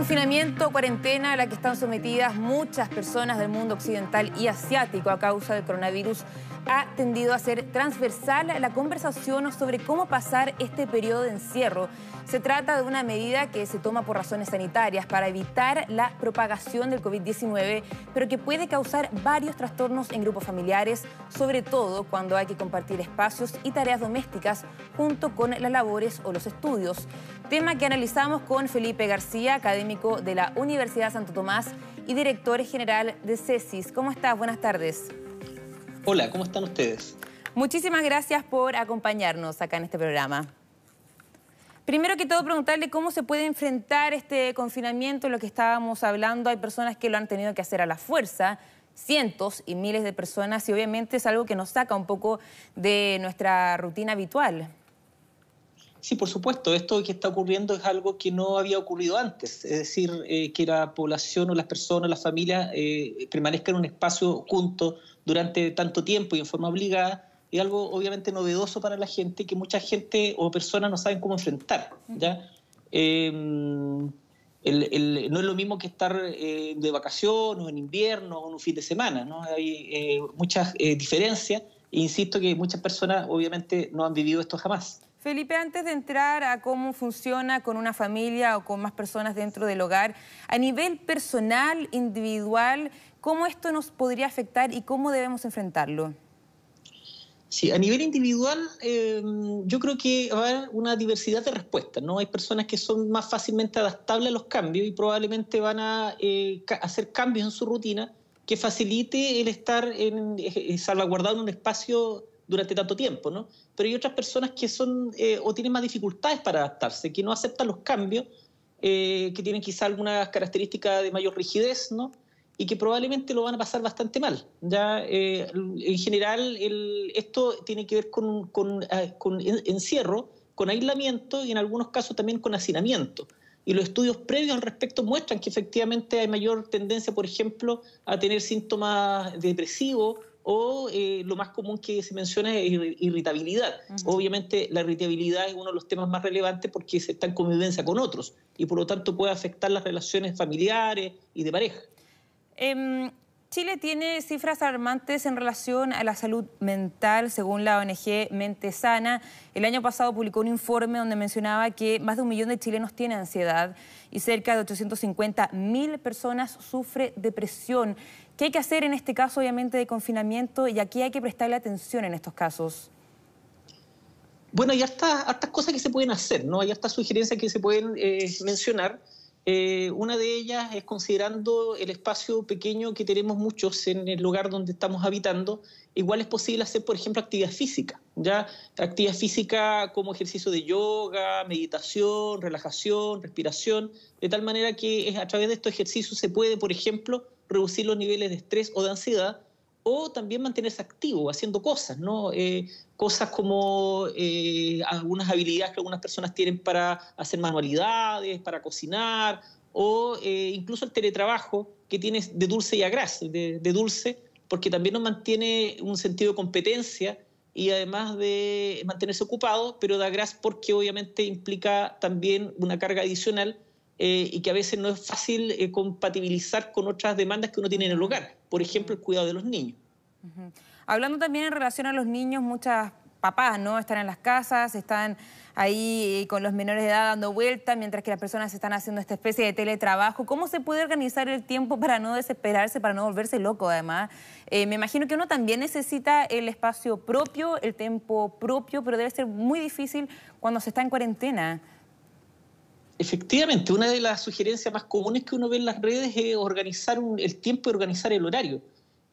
Confinamiento, cuarentena a la que están sometidas muchas personas del mundo occidental y asiático a causa del coronavirus ha tendido a ser transversal la conversación sobre cómo pasar este periodo de encierro. Se trata de una medida que se toma por razones sanitarias para evitar la propagación del COVID-19, pero que puede causar varios trastornos en grupos familiares, sobre todo cuando hay que compartir espacios y tareas domésticas junto con las labores o los estudios. Tema que analizamos con Felipe García, académico de la Universidad Santo Tomás y director general de CESIS. ¿Cómo estás? Buenas tardes. Hola, ¿cómo están ustedes? Muchísimas gracias por acompañarnos acá en este programa. Primero que todo, preguntarle cómo se puede enfrentar este confinamiento, lo que estábamos hablando. Hay personas que lo han tenido que hacer a la fuerza, cientos y miles de personas, y obviamente es algo que nos saca un poco de nuestra rutina habitual. Sí, por supuesto, esto que está ocurriendo es algo que no había ocurrido antes, es decir, que la población o las personas, las familias permanezcan en un espacio juntos durante tanto tiempo y en forma obligada, es algo obviamente novedoso para la gente, que mucha gente o personas no saben cómo enfrentar, ¿ya? No es lo mismo que estar de vacaciones o en invierno o en un fin de semana, ¿no? Hay muchas diferencias e insisto que muchas personas obviamente no han vivido esto jamás. Felipe, antes de entrar a cómo funciona con una familia o con más personas dentro del hogar, a nivel personal, individual, ¿cómo esto nos podría afectar y cómo debemos enfrentarlo? Sí, a nivel individual yo creo que va a haber una diversidad de respuestas, ¿no? Hay personas que son más fácilmente adaptables a los cambios y probablemente van a hacer cambios en su rutina que facilite el estar salvaguardado en un espacio durante tanto tiempo, ¿no? Pero hay otras personas que son o tienen más dificultades para adaptarse, que no aceptan los cambios, que tienen quizá algunas características de mayor rigidez, ¿no? Y que probablemente lo van a pasar bastante mal. Ya, en general, esto tiene que ver con encierro, con aislamiento y en algunos casos también con hacinamiento. Y los estudios previos al respecto muestran que efectivamente hay mayor tendencia, por ejemplo, a tener síntomas depresivos o lo más común que se menciona es irritabilidad. Obviamente la irritabilidad es uno de los temas más relevantes porque se está en convivencia con otros y por lo tanto puede afectar las relaciones familiares y de pareja. Chile tiene cifras alarmantes en relación a la salud mental, según la ONG Mente Sana. El año pasado publicó un informe donde mencionaba que más de 1 millón de chilenos tienen ansiedad y cerca de 850.000 personas sufren depresión. ¿Qué hay que hacer en este caso, obviamente, de confinamiento, y a qué hay que prestarle atención en estos casos? Bueno, hay hartas cosas que se pueden hacer, ¿no? Hay hartas sugerencias que se pueden mencionar. Una de ellas es considerando el espacio pequeño que tenemos muchos en el lugar donde estamos habitando, igual es posible hacer, por ejemplo, actividad física, ¿ya? Actividad física como ejercicio de yoga, meditación, relajación, respiración, de tal manera que a través de estos ejercicios se puede, por ejemplo, reducir los niveles de estrés o de ansiedad, o también mantenerse activo, haciendo cosas, ¿no? Cosas como algunas habilidades que algunas personas tienen para hacer manualidades, para cocinar, o incluso el teletrabajo, que tiene de dulce y a gras, de dulce, porque también nos mantiene un sentido de competencia y además de mantenerse ocupado, pero da gras porque obviamente implica también una carga adicional y que a veces no es fácil compatibilizar con otras demandas que uno tiene en el hogar, por ejemplo, el cuidado de los niños. Hablando también en relación a los niños, muchas papás, ¿no?, están en las casas, están ahí con los menores de edad dando vueltas, mientras que las personas están haciendo esta especie de teletrabajo. ¿Cómo se puede organizar el tiempo para no desesperarse, para no volverse loco además? Me imagino que uno también necesita el espacio propio, el tiempo propio, pero debe ser muy difícil cuando se está en cuarentena. Efectivamente, una de las sugerencias más comunes que uno ve en las redes es organizar el tiempo y organizar el horario.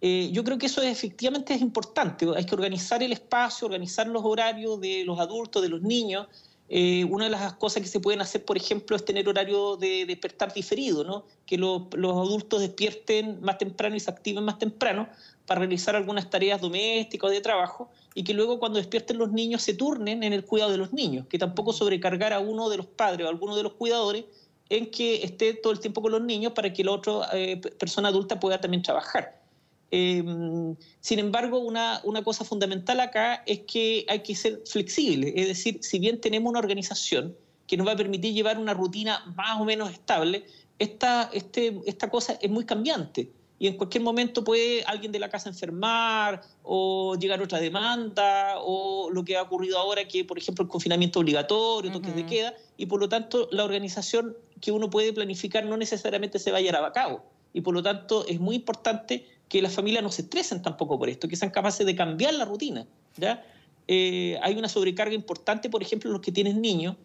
Yo creo que eso efectivamente es importante. Hay que organizar el espacio, organizar los horarios de los adultos, de los niños. Una de las cosas que se pueden hacer, por ejemplo, es tener horario de despertar diferido, ¿no? Que los adultos despierten más temprano y se activen más temprano para realizar algunas tareas domésticas o de trabajo y que luego cuando despierten los niños se turnen en el cuidado de los niños, que tampoco sobrecargar a uno de los padres o a alguno de los cuidadores en que esté todo el tiempo con los niños para que la otra persona adulta pueda también trabajar. Sin embargo, una cosa fundamental acá es que hay que ser flexible, es decir, si bien tenemos una organización que nos va a permitir llevar una rutina más o menos estable, esta cosa es muy cambiante. Y en cualquier momento puede alguien de la casa enfermar o llegar otra demanda o lo que ha ocurrido ahora, que por ejemplo el confinamiento obligatorio, toques de queda, y por lo tanto la organización que uno puede planificar no necesariamente se va a llevar a cabo. Y por lo tanto es muy importante que las familias no se estresen tampoco por esto, que sean capaces de cambiar la rutina, ¿ya? Hay una sobrecarga importante, por ejemplo, los que tienen niños,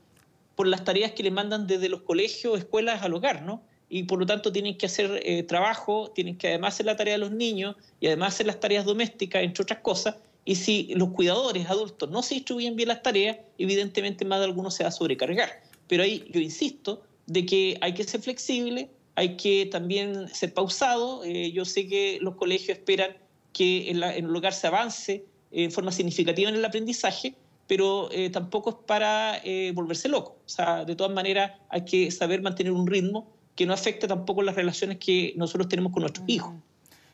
por las tareas que les mandan desde los colegios, escuelas al hogar, ¿no? Y por lo tanto tienen que hacer trabajo, tienen que además hacer la tarea de los niños y además hacer las tareas domésticas, entre otras cosas. Y si los cuidadores adultos no se distribuyen bien las tareas, evidentemente más de alguno se va a sobrecargar. Pero ahí yo insisto de que hay que ser flexible, hay que también ser pausado. Yo sé que los colegios esperan que en el hogar se avance en forma significativa en el aprendizaje, pero tampoco es para volverse loco. O sea, de todas maneras hay que saber mantener un ritmo que no afecte tampoco las relaciones que nosotros tenemos con nuestros hijos.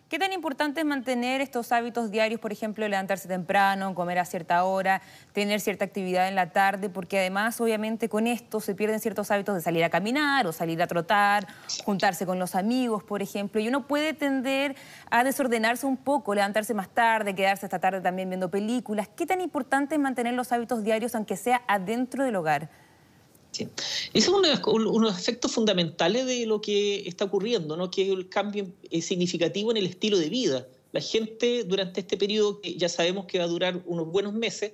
¿Qué tan importante es mantener estos hábitos diarios, por ejemplo, levantarse temprano, comer a cierta hora, tener cierta actividad en la tarde? Porque además, obviamente, con esto se pierden ciertos hábitos de salir a caminar o salir a trotar, juntarse con los amigos, por ejemplo. Y uno puede tender a desordenarse un poco, levantarse más tarde, quedarse esta tarde también viendo películas. ¿Qué tan importante es mantener los hábitos diarios, aunque sea adentro del hogar? Sí. Ese es uno de los efectos fundamentales de lo que está ocurriendo, ¿no? Que es el cambio significativo en el estilo de vida. La gente durante este periodo, que ya sabemos que va a durar unos buenos meses,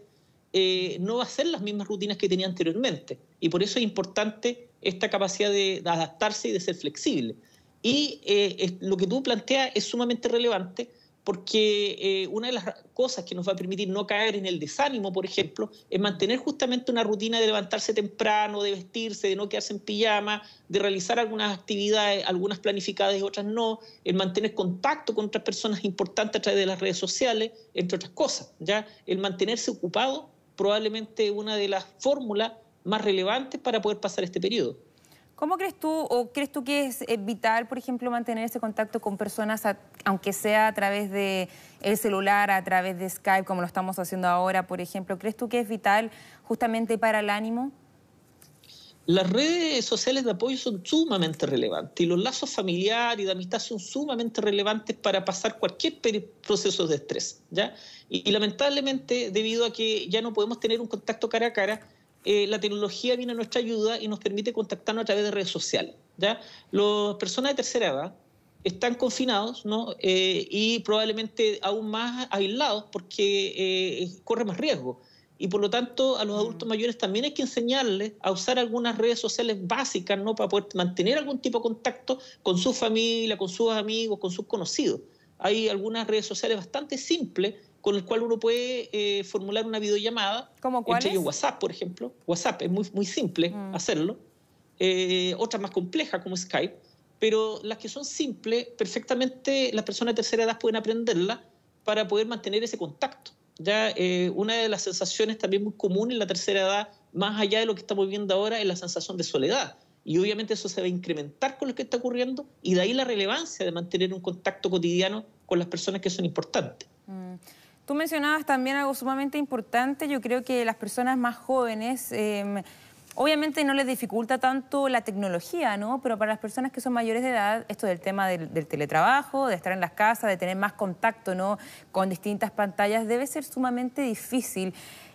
no va a hacer las mismas rutinas que tenía anteriormente. Y por eso es importante esta capacidad de adaptarse y de ser flexible. Y lo que tú planteas es sumamente relevante, porque una de las cosas que nos va a permitir no caer en el desánimo, por ejemplo, es mantener justamente una rutina de levantarse temprano, de vestirse, de no quedarse en pijama, de realizar algunas actividades, algunas planificadas y otras no, el mantener contacto con otras personas importantes a través de las redes sociales, entre otras cosas, ¿ya? El mantenerse ocupado probablemente es una de las fórmulas más relevantes para poder pasar este periodo. ¿Cómo crees tú, o crees tú que es vital, por ejemplo, mantener ese contacto con personas, aunque sea a través del celular, a través de Skype, como lo estamos haciendo ahora, por ejemplo? ¿Crees tú que es vital justamente para el ánimo? Las redes sociales de apoyo son sumamente relevantes y los lazos familiares y de amistad son sumamente relevantes para pasar cualquier proceso de estrés, ¿ya? Y lamentablemente, debido a que ya no podemos tener un contacto cara a cara, la tecnología viene a nuestra ayuda y nos permite contactarnos a través de redes sociales, ¿ya? Las personas de tercera edad están confinados, ¿no? Y probablemente aún más aislados porque corre más riesgo. Y por lo tanto a los adultos mayores también hay que enseñarles a usar algunas redes sociales básicas, ¿no? Para poder mantener algún tipo de contacto con su familia, con sus amigos, con sus conocidos. Hay algunas redes sociales bastante simples con el cual uno puede formular una videollamada. ¿Cómo cuáles? Entre ellos WhatsApp, por ejemplo. WhatsApp es muy simple hacerlo. Otras más complejas como Skype. Pero las que son simples, perfectamente las personas de tercera edad pueden aprenderlas para poder mantener ese contacto. Ya una de las sensaciones también muy comunes en la tercera edad, más allá de lo que estamos viendo ahora, es la sensación de soledad. Y obviamente eso se va a incrementar con lo que está ocurriendo y de ahí la relevancia de mantener un contacto cotidiano con las personas que son importantes. Tú mencionabas también algo sumamente importante. Yo creo que las personas más jóvenes, obviamente no les dificulta tanto la tecnología, ¿no? Pero para las personas que son mayores de edad, esto del tema del teletrabajo, de estar en las casas, de tener más contacto, ¿no? Con distintas pantallas, debe ser sumamente difícil.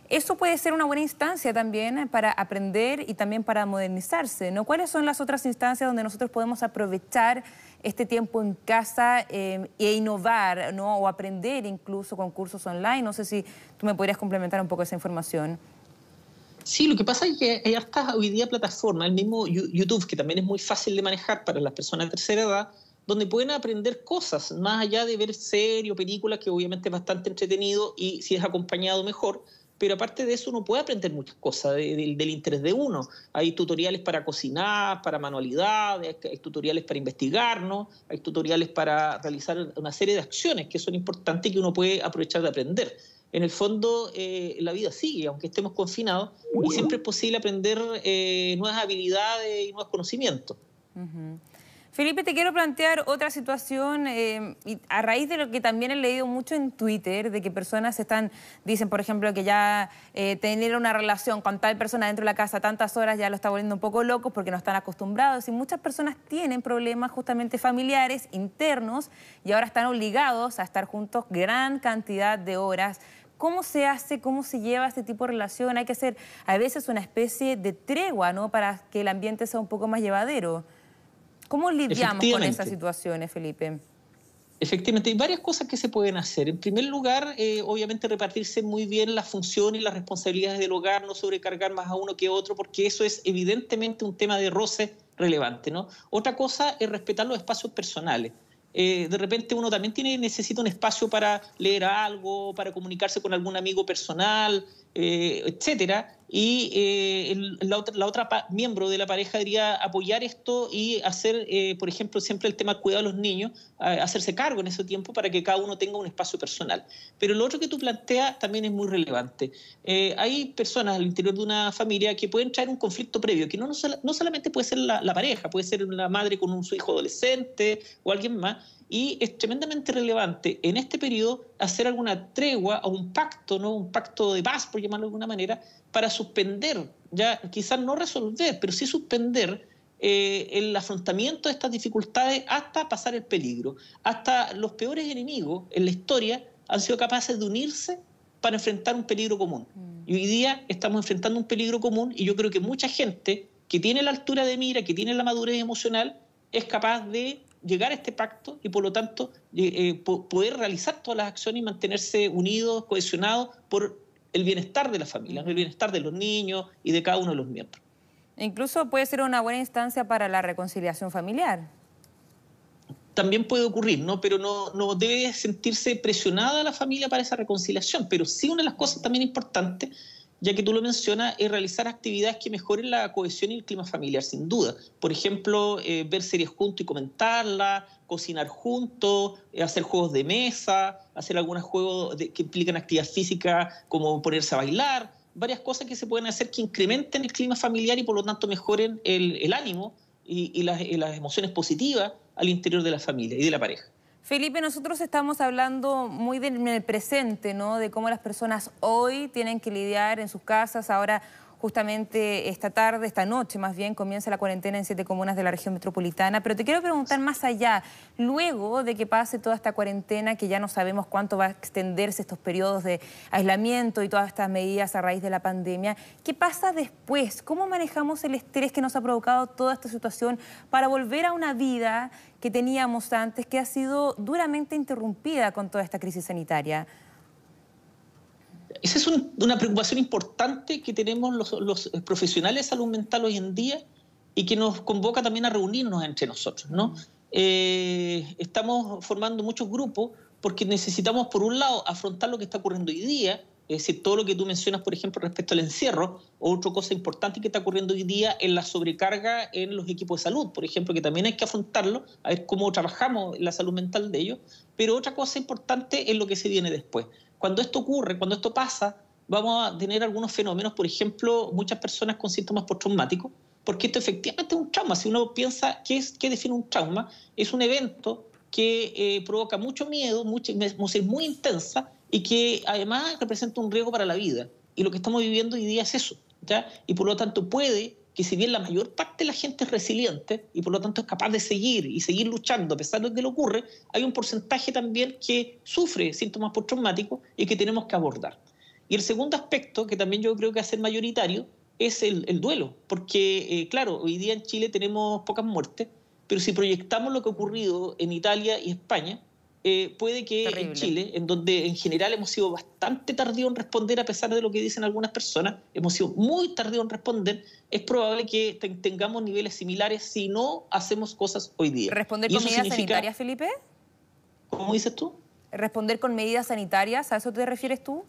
Eso puede ser una buena instancia también para aprender y también para modernizarse, ¿no? ¿Cuáles son las otras instancias donde nosotros podemos aprovechar este tiempo en casa e innovar, ¿no? O aprender incluso con cursos online? No sé si tú me podrías complementar un poco esa información. Sí, lo que pasa es que hay hartas hoy día plataformas, el mismo YouTube, que también es muy fácil de manejar para las personas de tercera edad, donde pueden aprender cosas, más allá de ver series o películas, que obviamente es bastante entretenido y si es acompañado mejor. Pero aparte de eso uno puede aprender muchas cosas del interés de uno. Hay tutoriales para cocinar, para manualidades, hay tutoriales para investigar, ¿no? Hay tutoriales para realizar una serie de acciones que son importantes y que uno puede aprovechar de aprender. En el fondo, la vida sigue, aunque estemos confinados, y siempre es posible aprender nuevas habilidades y nuevos conocimientos. Felipe, te quiero plantear otra situación y a raíz de lo que también he leído mucho en Twitter, de que personas dicen, por ejemplo, que ya tener una relación con tal persona dentro de la casa tantas horas ya lo está volviendo un poco locos porque no están acostumbrados, y muchas personas tienen problemas justamente familiares, internos, y ahora están obligados a estar juntos gran cantidad de horas. ¿Cómo se hace, cómo se lleva este tipo de relación? Hay que hacer a veces una especie de tregua, ¿no?, para que el ambiente sea un poco más llevadero. ¿Cómo lidiamos con esas situaciones, Felipe? Efectivamente, hay varias cosas que se pueden hacer. En primer lugar, obviamente repartirse muy bien las funciones y las responsabilidades del hogar, no sobrecargar más a uno que a otro, porque eso es evidentemente un tema de roce relevante, ¿no? Otra cosa es respetar los espacios personales. De repente uno también necesita un espacio para leer algo, para comunicarse con algún amigo personal, etcétera. Y la otra miembro de la pareja debería apoyar esto y hacer, por ejemplo, siempre el tema del cuidado de los niños, hacerse cargo en ese tiempo para que cada uno tenga un espacio personal. Pero lo otro que tú planteas también es muy relevante. Hay personas al interior de una familia que pueden traer un conflicto previo, que no solamente puede ser la pareja, puede ser la madre con su hijo adolescente o alguien más, y es tremendamente relevante en este periodo hacer alguna tregua o un pacto, ¿no?, un pacto de paz, por llamarlo de alguna manera, para suspender, ya quizás no resolver, pero sí suspender el afrontamiento de estas dificultades hasta pasar el peligro. Hasta los peores enemigos en la historia han sido capaces de unirse para enfrentar un peligro común. Y hoy día estamos enfrentando un peligro común, y yo creo que mucha gente que tiene la altura de mira, que tiene la madurez emocional, es capaz de llegar a este pacto y por lo tanto poder realizar todas las acciones y mantenerse unidos, cohesionados por el bienestar de la familia, el bienestar de los niños y de cada uno de los miembros. Incluso puede ser una buena instancia para la reconciliación familiar. También puede ocurrir, ¿no? Pero no debe sentirse presionada la familia para esa reconciliación. Pero sí, una de las cosas también importantes, ya que tú lo mencionas, es realizar actividades que mejoren la cohesión y el clima familiar, sin duda. Por ejemplo, ver series juntos y comentarlas, cocinar juntos, hacer juegos de mesa, hacer algunos juegos que implican actividad física, como ponerse a bailar, varias cosas que se pueden hacer que incrementen el clima familiar y por lo tanto mejoren el ánimo y las emociones positivas al interior de la familia y de la pareja. Felipe, nosotros estamos hablando muy del presente, ¿no?, de cómo las personas hoy tienen que lidiar en sus casas. Ahora, justamente esta tarde, esta noche más bien, comienza la cuarentena en 7 comunas de la región metropolitana. Pero te quiero preguntar más allá, luego de que pase toda esta cuarentena, que ya no sabemos cuánto va a extenderse estos periodos de aislamiento y todas estas medidas a raíz de la pandemia, ¿qué pasa después? ¿Cómo manejamos el estrés que nos ha provocado toda esta situación para volver a una vida que teníamos antes, que ha sido duramente interrumpida con toda esta crisis sanitaria? Esa es una preocupación importante que tenemos los profesionales de salud mental hoy en día y que nos convoca también a reunirnos entre nosotros, ¿no? Estamos formando muchos grupos porque necesitamos, por un lado, afrontar lo que está ocurriendo hoy día, es decir, todo lo que tú mencionas, por ejemplo, respecto al encierro. Otra cosa importante que está ocurriendo hoy día es la sobrecarga en los equipos de salud, por ejemplo, que también hay que afrontarlo, a ver cómo trabajamos la salud mental de ellos. Pero otra cosa importante es lo que se viene después. Cuando esto ocurre, cuando esto pasa, vamos a tener algunos fenómenos, por ejemplo, muchas personas con síntomas postraumáticos, porque esto efectivamente es un trauma. Si uno piensa qué define un trauma, es un evento que provoca mucho miedo, mucha emoción muy intensa y que además representa un riesgo para la vida. Y lo que estamos viviendo hoy día es eso, ¿ya? Y por lo tanto puede que, si bien la mayor parte de la gente es resiliente y por lo tanto es capaz de seguir luchando a pesar de lo que le ocurre, hay un porcentaje también que sufre síntomas postraumáticos y que tenemos que abordar. Y el segundo aspecto, que también yo creo que va a ser mayoritario, es el duelo, porque claro, hoy día en Chile tenemos pocas muertes, pero si proyectamos lo que ha ocurrido en Italia y España, puede que Terrible. en Chile, en donde en general hemos sido bastante tardíos en responder, a pesar de lo que dicen algunas personas, hemos sido muy tardíos en responder, es probable que tengamos niveles similares si no hacemos cosas hoy día. ¿Responder con medidas sanitarias, Felipe? ¿Cómo dices tú? ¿Responder con medidas sanitarias? ¿A eso te refieres tú?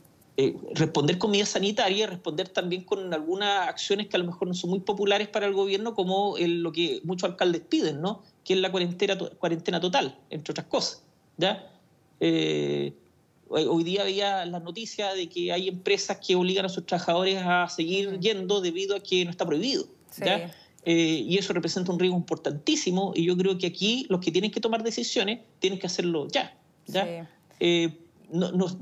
Responder con medidas sanitarias, responder también con algunas acciones que a lo mejor no son muy populares para el gobierno, como lo que muchos alcaldes piden, ¿no?, que es la cuarentena total, entre otras cosas, ¿ya? Hoy día había las noticias de que hay empresas que obligan a sus trabajadores a seguir yendo debido a que no está prohibido, ¿ya? y eso representa un riesgo importantísimo, y yo creo que aquí los que tienen que tomar decisiones tienen que hacerlo ya. Sí.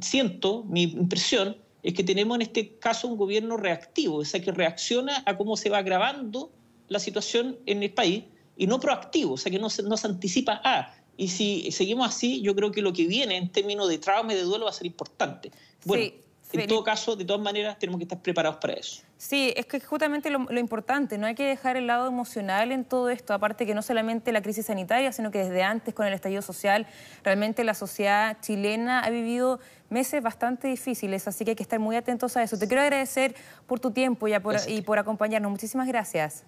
Siento, mi impresión es que tenemos en este caso un gobierno reactivo, o sea, que reacciona a cómo se va agravando la situación en el país, y no proactivo, o sea, que no se anticipa a. Y si seguimos así, yo creo que lo que viene en términos de trauma y de duelo va a ser importante. Bueno, sí. En todo caso, de todas maneras, tenemos que estar preparados para eso. Sí, es que justamente lo importante, no hay que dejar el lado emocional en todo esto, aparte que no solamente la crisis sanitaria, sino que desde antes con el estallido social, realmente la sociedad chilena ha vivido meses bastante difíciles, así que hay que estar muy atentos a eso. Te quiero agradecer por tu tiempo y por acompañarnos. Muchísimas gracias.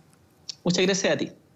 Muchas gracias a ti.